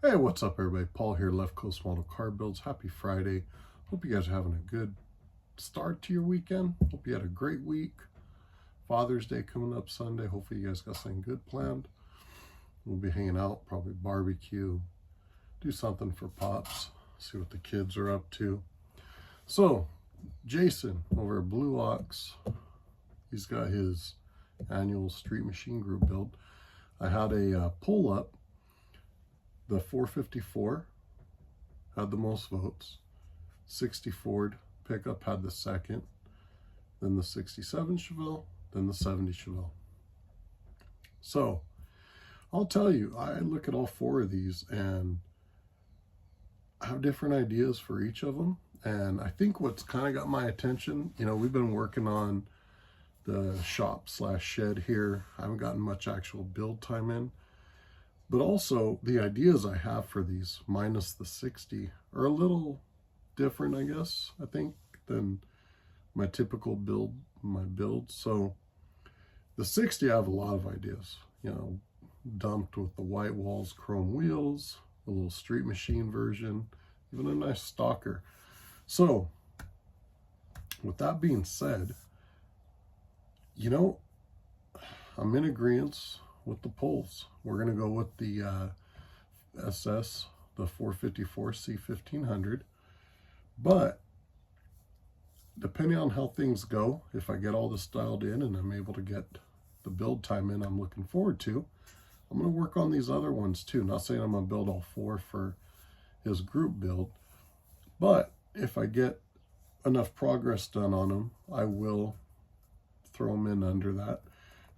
Hey, what's up, everybody? Paul here, Left Coast Model Car Builds. Happy Friday. Hope you guys are having a good start to your weekend. Hope you had a great week. Father's Day coming up Sunday. Hopefully, you guys got something good planned. We'll be hanging out, probably barbecue, do something for Pops, see what the kids are up to. So, Jason over at Blue Ox, he's got his annual Street Machine Group build. I had a pull up. The 454 had the most votes. 60 Ford pickup had the second. Then the 67 Chevelle. Then the 70 Chevelle. So I'll tell you, I look at all four of these and I have different ideas for each of them. And I think what's kind of got my attention, we've been working on the shop / shed here. I haven't gotten much actual build time in. But also, the ideas I have for these, minus the 60, are a little different, I guess, I think, than my typical build, So the 60, I have a lot of ideas, dumped with the white walls, chrome wheels, a little street machine version, even a nice stalker. So with that being said, I'm in agreement with the polls. We're going to go with the SS, the 454 C1500. But depending on how things go, if I get all this dialed in and I'm able to get the build time in I'm looking forward to, I'm going to work on these other ones too. Not saying I'm going to build all four for his group build, but if I get enough progress done on them, I will throw them in under that,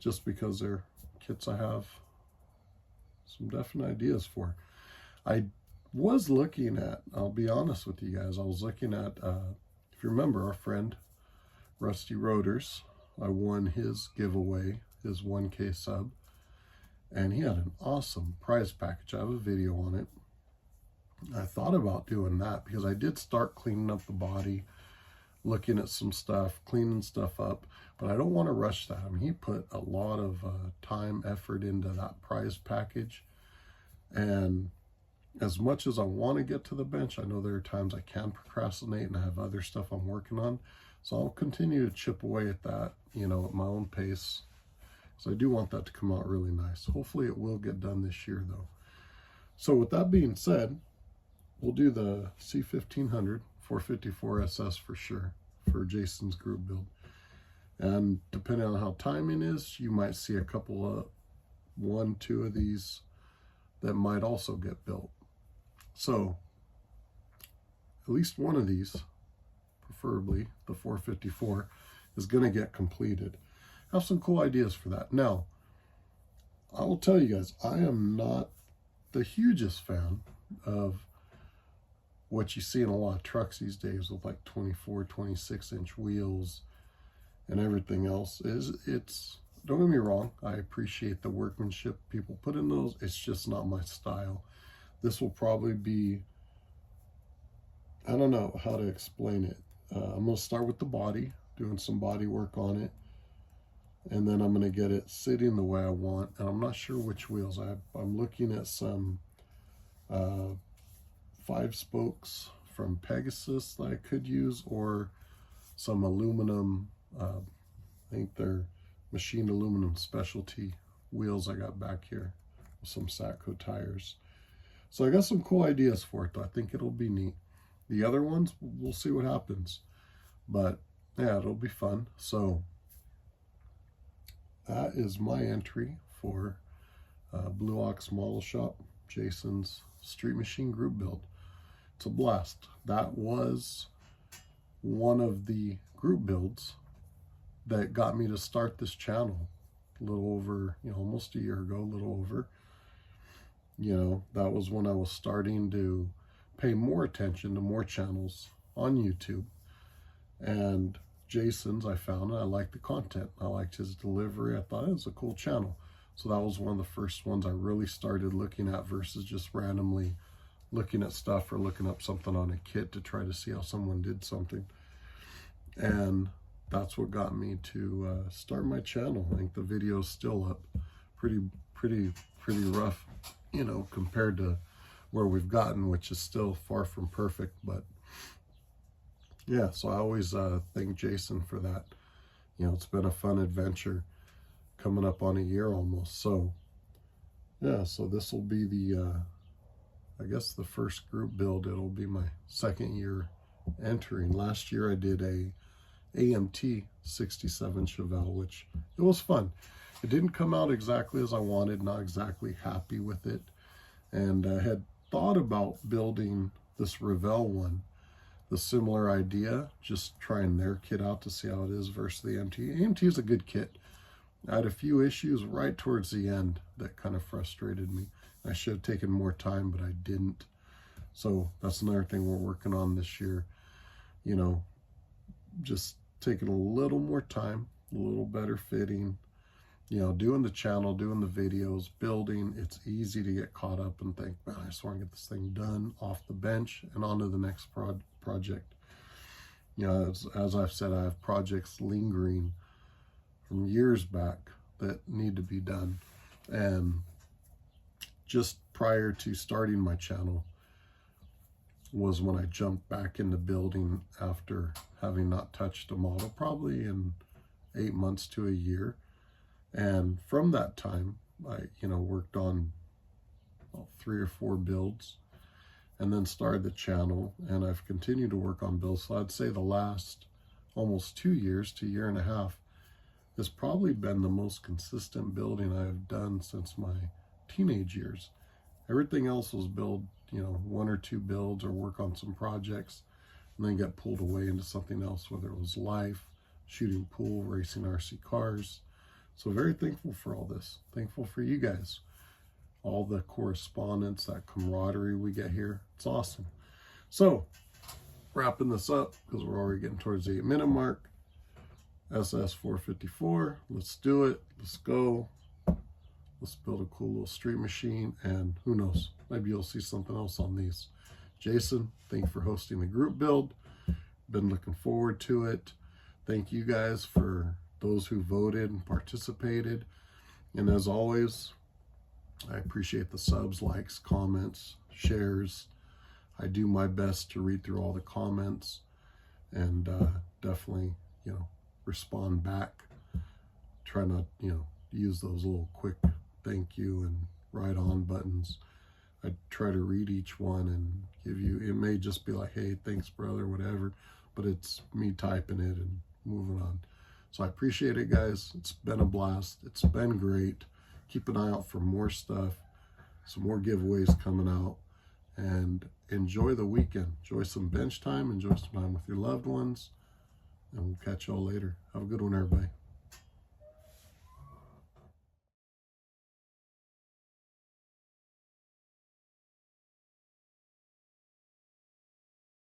just because they're kits I have some definite ideas for. I was looking at, I'll be honest with you guys, I was looking at, if you remember our friend Rusty Rotors, I won his giveaway, his 1K sub, and he had an awesome prize package. I have a video on it. I thought about doing that because I did start cleaning up the body, looking at some stuff, cleaning stuff up, but I don't want to rush that. I mean, he put a lot of time, effort into that prize package, and as much as I want to get to the bench, I know there are times I can procrastinate and I have other stuff I'm working on, so I'll continue to chip away at that, at my own pace. So I do want that to come out really nice. Hopefully it will get done this year though. So with that being said, we'll do the C1500 454 SS for sure for Jason's group build. And depending on how timing is, you might see a couple of 1-2 of these that might also get built. So at least one of these, preferably the 454, is going to get completed. I have some cool ideas for that. Now, I will tell you guys, I am not the hugest fan of what you see in a lot of trucks these days with like 24, 26-inch wheels and everything else. It's don't get me wrong, I appreciate the workmanship people put in those. It's just not my style. This will probably be, I don't know how to explain it. I'm going to start with the body, doing some body work on it, and then I'm going to get it sitting the way I want. And I'm not sure which wheels. I'm looking at some 5 spokes from Pegasus that I could use, or some aluminum, I think they're machined aluminum specialty wheels I got back here with some Satco tires. So I got some cool ideas for it though. I think it'll be neat. The other ones, we'll see what happens, but yeah, it'll be fun. So that is my entry for Blue Ox Model Shop, Jason's Street Machine Group build. It's a blast. That was one of the group builds that got me to start this channel a little over, almost a year ago, a little over. That was when I was starting to pay more attention to more channels on YouTube. And Jason's, I found, I liked the content. I liked his delivery. I thought it was a cool channel. So that was one of the first ones I really started looking at versus just randomly looking at stuff or looking up something on a kit to try to see how someone did something. And that's what got me to start my channel. I think the video's still up. Pretty rough, compared to where we've gotten, which is still far from perfect. But yeah, so I always thank Jason for that. You know, it's been a fun adventure, coming up on a year almost. So yeah, so this will be the I guess the first group build. It'll be my second year entering. Last year I did a AMT 67 Chevelle, which it was fun. It didn't come out exactly as I wanted, not exactly happy with it. And I had thought about building this Revell one, the similar idea, just trying their kit out to see how it is versus the AMT. AMT is a good kit. I had a few issues right towards the end that kind of frustrated me. I should have taken more time, but I didn't. So that's another thing we're working on this year. You know, just taking a little more time, a little better fitting, you know, doing the channel, doing the videos, building. It's easy to get caught up and think, man, I just want to get this thing done, off the bench, and on to the next project. You know, as I've said, I have projects lingering from years back that need to be done. And just prior to starting my channel was when I jumped back into building after having not touched a model probably in 8 months to a year. And from that time, I, you know, worked on 3 or 4 builds and then started the channel, and I've continued to work on builds. So I'd say the last almost 2 years to year and a half has probably been the most consistent building I've done since my teenage years. Everything else was build, you know, 1 or 2 builds or work on some projects and then get pulled away into something else, whether it was life, shooting pool, racing RC cars. So very thankful for all this. Thankful for you guys. All the correspondence, that camaraderie we get here. It's awesome. So wrapping this up because we're already getting towards the 8-minute mark. SS 454. Let's do it. Let's go. Let's build a cool little street machine, and who knows, maybe you'll see something else on these. Jason, thank you for hosting the group build. Been looking forward to it. Thank you guys for those who voted and participated. And as always, I appreciate the subs, likes, comments, shares. I do my best to read through all the comments and definitely, you know, respond back. Try not, you know, use those little quick thank you and right on buttons. I try to read each one and give you, it may just be like, hey, thanks brother, whatever, but it's me typing it and moving on. So I appreciate it, guys. It's been a blast. It's been great. Keep an eye out for more stuff, some more giveaways coming out, and enjoy the weekend. Enjoy some bench time, enjoy some time with your loved ones, and we'll catch y'all later. Have a good one, everybody.